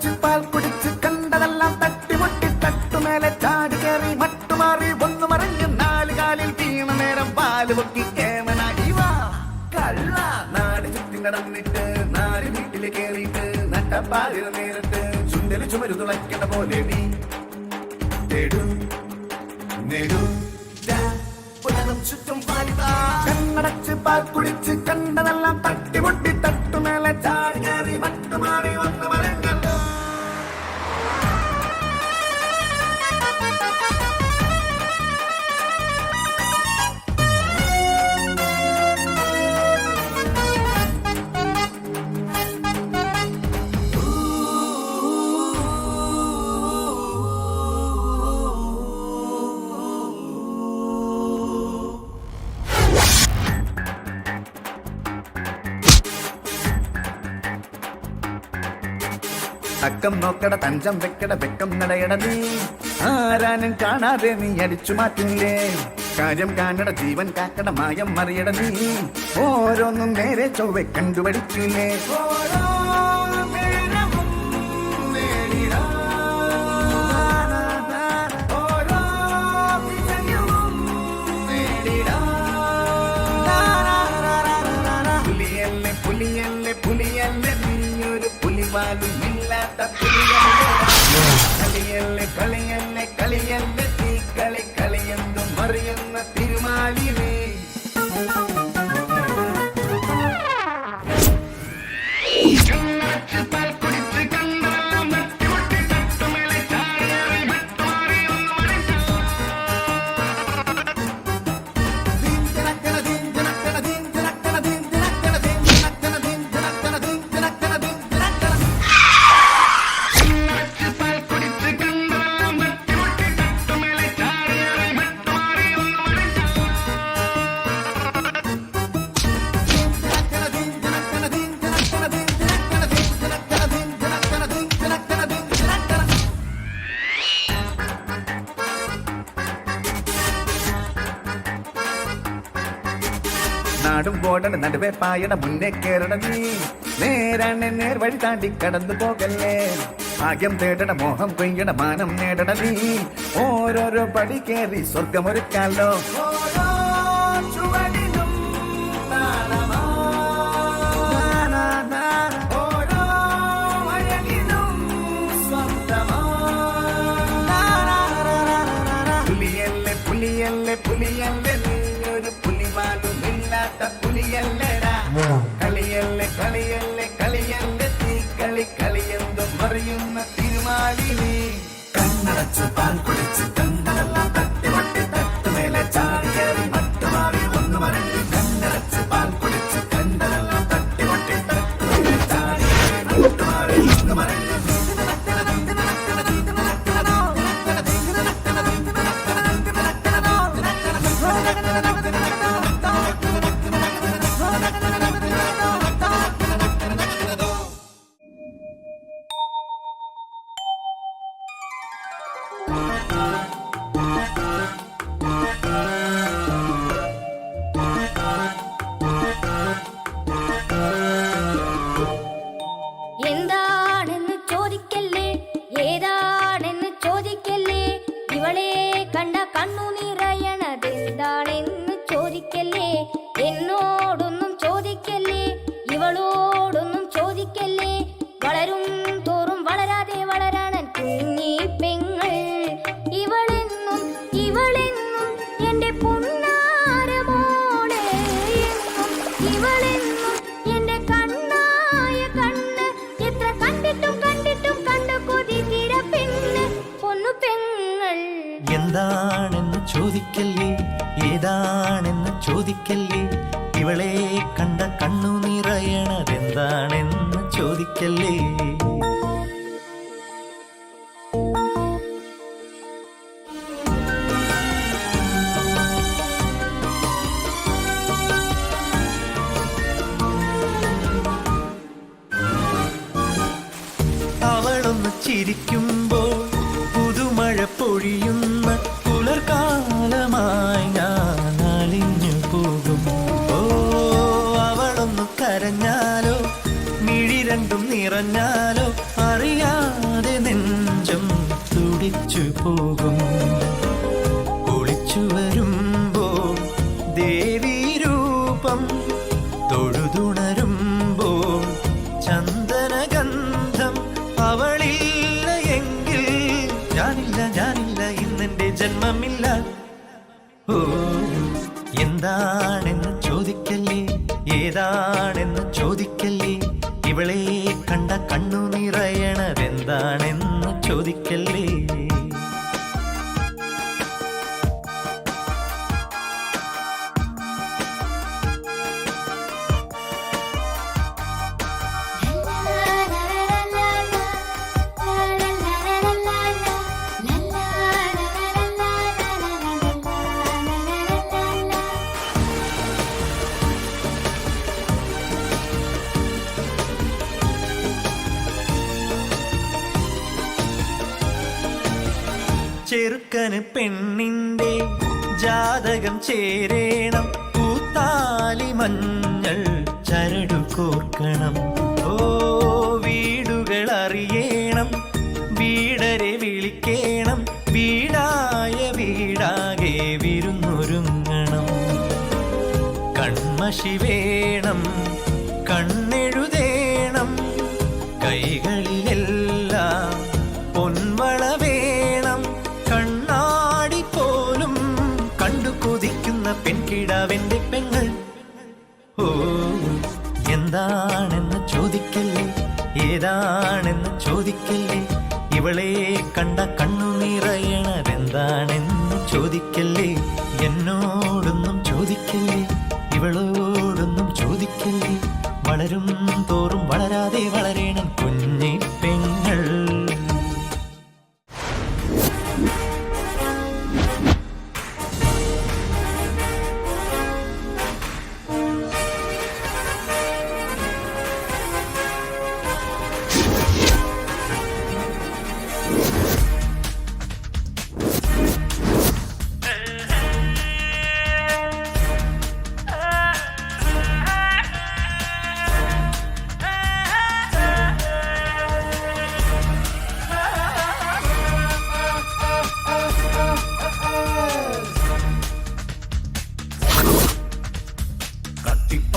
കണ്ണടച്ച് പാൽ കുടിച്ച് കണ്ടതെല്ലാം തട്ടിമുട്ടി തട്ടുമേലെ ചാടി കയറി മട്ടുമാറി ഒന്നു മറിഞ്ഞ് നാലുകാലിൽ വീണ നേരം പാല് പൊക്കി കേമനായി വാ കള്ള നാട് ചുറ്റി നടന്നിട്ട് നാല് വീട്ടില് കേറിയിട്ട് നട്ടപ്പാലിന നേരിട്ട് ചുണ്ടല് ചുമരു തുളയ്ക്കണ പോലെ നീ ചുറ്റും കണ്ണടച്ച് പാൽ കുടിച്ച് കണ്ടതെല്ലാം തട്ടിമുട്ടി തട്ടുമേലെ ചാടി കയറി മട്ടുമാറി ഒന്നു മറിഞ്ഞല്ലോ. അക്കം നോക്കട തഞ്ചം വെക്കട വെക്കം നടയട നീ ആരാനും കാണാതെ നീ അടിച്ചു മാറ്റില്ലേ കാര്യം കാണട ജീവൻ കാക്കട മായം മറിയട നീ ഓരോന്നും നേരെ ചൊവ്വെ കണ്ടുപഠിക്കില്ലേ പുലിയല്ലേ പുലിയല്ലേ പുലിയല്ലേ നീയൊരു പുലിവാലും കളിയല്ലേ കളിയല്ലേ കളിയല്ലേ തീ കളി കളിയെന്നും അറിയുന്ന തിരുമാലിനെ നാടും പോടണ നടുവേ പായട മുന്നേ കേറട നീ നേരാണ് നേർ വഴി താണ്ടി കടന്നു പോകല്ലേ ഭാഗ്യം തേടട മോഹം കൊയ്യട മാനം നേടട നീ ഓരോരോ പടി കേറി സ്വർഗമൊരുക്കാലോ പുലിയല്ലേ പുലിയല്ലേ പുലിയല്ലേ നീയൊരു പുലിവാലും പുലിയല്ലേടാ കളിയല്ലേ കളിയല്ലേ കളിയല്ലേ തീ കളി കളിയെന്നും അറിയുന്ന തിരുമാലിനെ കണ്ണടച്ച് പാൽ കുടിച്ച് കണ്ടതെല്ലാം തട്ടിമുട്ടി തട്ടുമേലെ ചാടി കയറി മട്ടുമാറി ഒന്നു മറിഞ്ഞ് കണ്ണടച്ച് പാൽ കുടിച്ച് കണ്ടതെല്ലാം തട്ടിമുട്ടി തട്ടുമേലെ ചാടി കയറി മട്ടുമാറി ഒന്നു മറിഞ്ഞ് എന്താണെന്ന് ചോദിക്കല്ലേ ഏതാണെന്ന് ചോദിക്കല്ലേ ഇവളെ കണ്ട കണ്ണു നിറയണതെന്താണെന്ന് ചോദിക്കല്ലേ എന്നോടൊന്നും ചോദിക്കല്ലേ ഇവളോടൊന്നും ചോദിക്കല്ലേ വളരും തോറും വളരാതെ വളരാണൻ കുഞ്ഞി പെങ്ങൾ ഇവളെന്നും ഇവളെന്നും എന്റെ പൊന്നാരമോളെ എന്നും ഇവളെന്നും എന്റെ കണ്ണായ കണ്ണ് എത്ര കണ്ടിട്ടും കണ്ടിട്ടും കണ്ടു കൊതി തീര പെണ്ണ് പൊന്നു പെങ്ങൾ എന്താണെന്ന് ചോദിക്കല്ലേ ഏതാണെന്ന് ചോദിക്കല്ലേ ഇവളെ കണ്ട കണ്ണു നിറയണതെന്താണെന്ന് ചോദിക്കല്ലേ അവളൊന്ന് ചിരിക്കുമ്പോൾ പുതുമഴ പൊഴിയുന്ന പുലർകാലമായി ഞാൻ അലിഞ്ഞു പോകും. ഓ അവളൊന്നു കരഞ്ഞാലോ മിഴി രണ്ടും നിറഞ്ഞാലോ അറിയാ അറിയാതെ നെഞ്ചം തുടിച്ചു പോകും. കുളിച്ചു വരുമ്പോൾ ദേവീരൂപം തൊഴുതുണരുമ്പോൾ ചന്ദനഗന്ധം അവളില്ല എങ്കിൽ ഞാനില്ല ഇന്നെന്റെ ജന്മമില്ല. ഓ എന്താണെന്ന് ചോദിക്കല്ലേ, ഏതാണെന്ന് ചോദിക്കല്ലേ, ഇവളെ കണ്ട കണ്ണു നിറയണതെന്താണെന്ന് ചോദിക്കല്ലേ. ചെറുക്കന് പെണ്ണിന്റെ ജാതകം ചേരേണം, പൂത്താലി മഞ്ഞൾ ചരടു കോർക്കണം. ഓ വീടുകൾ അറിയണം, വീടരെ വിളിക്കണം, വീടായ വീടാകെ വിരുന്നൊരുങ്ങണം. കൺമഷി വേണം, കണ്ണെഴുതേണം, കൈകളിലെല്ലാം പൊൻവള വേണം, കണ്ണാടി പോലും കണ്ടു കൊതിക്കുന്ന പെൺകിടാവെന്റെ പെങ്ങൾ. ഓ എന്താണെന്ന് ചോദിക്കല്ലേ, ഏതാണെന്ന് ചോദിക്കല്ലേ, ഇവളെ കണ്ട കണ്ണു നിറയണതെന്താണെന്ന് ചോദിക്കല്ലേ. എന്നോടൊന്നും ചോദിക്കല്ലേ, ഇവളോടൊന്നും ചോദിക്കല്ലേ, വളരും തോറും വളരാതെ വളരണം കുഞ്ഞി പെങ്ങൾ.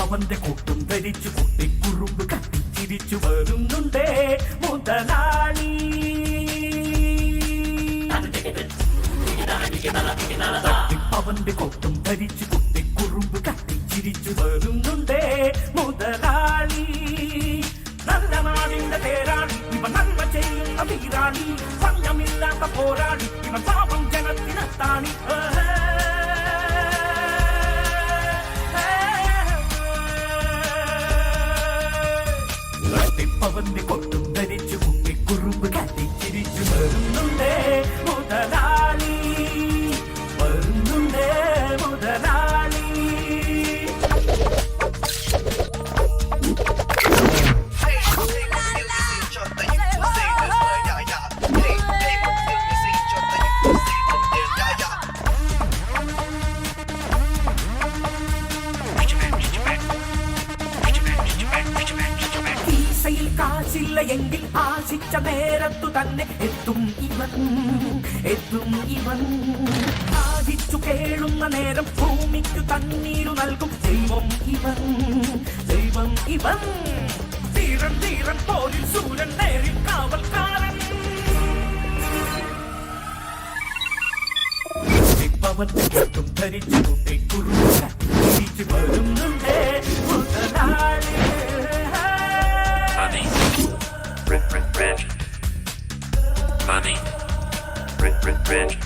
അവന്റെ കൂട്ടും ധരിച്ചു കുട്ടിക്കുറുമ്പ് കത്തിച്ചിരിച്ചു വരുന്നുണ്ടേ മുതലാളി. അവന്റെ കൂട്ടും ധരിച്ചു കുട്ടിക്കുറുമ്പ് കത്തിച്ചിരിച്ചു വരുന്നുണ്ടേ മുതലാളി. നല്ല നാടിന്റെ പേരാളി ഇവൻ, നന്മ ചെയ്യുന്ന വീരാളി, സംഘമില്ലാത്ത പോരാളി ഇവൻ, പാപം ജനത്തിനെത്താണി. അവന്റെ കൊട്ടും ധരിച്ചു കുട്ടിക്കുറുമ്പ് കത്തിച്ചിരിച്ചു വരുന്നുണ്ടേ മുതലാളി, വരുന്നുണ്ടേ മുതലാളി. കാശില്ല എങ്കിൽ ആശിച്ച നേരത്തു തന്നെ എത്തും ഇവൻ, എത്തും ഇവൻ. ആശിച്ചു കേളുന്ന നേരം ഭൂമിക്കു തണ്ണീരു നൽകും ദൈവം ഇവൻ, ദൈവം ഇവൻ. ധീരൻ ധീരൻ പോരിൽ സൂര്യൻ, നേരിൽ കാവൽക്കാരൻ. അവന്റെ കൊട്ടും ധരിച്ചു കുട്ടിക്കുറുമ്പ് തിരിച്ചു വരുന്നുണ്ടേ മുതലാളി. Money, rich. Money, rich.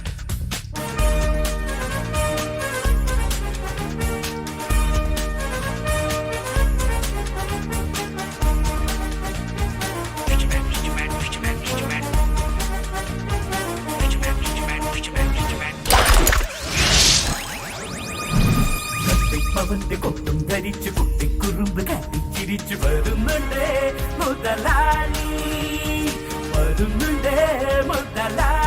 അവന്റെ കൊട്ടും ധരിച്ചു കുട്ടിക്കുറുമ്പ് കത്തിച്ചിരിച്ചു വരുന്നുണ്ടേ മുതലാളി, വരുന്നുണ്ടേ മുതലാളി.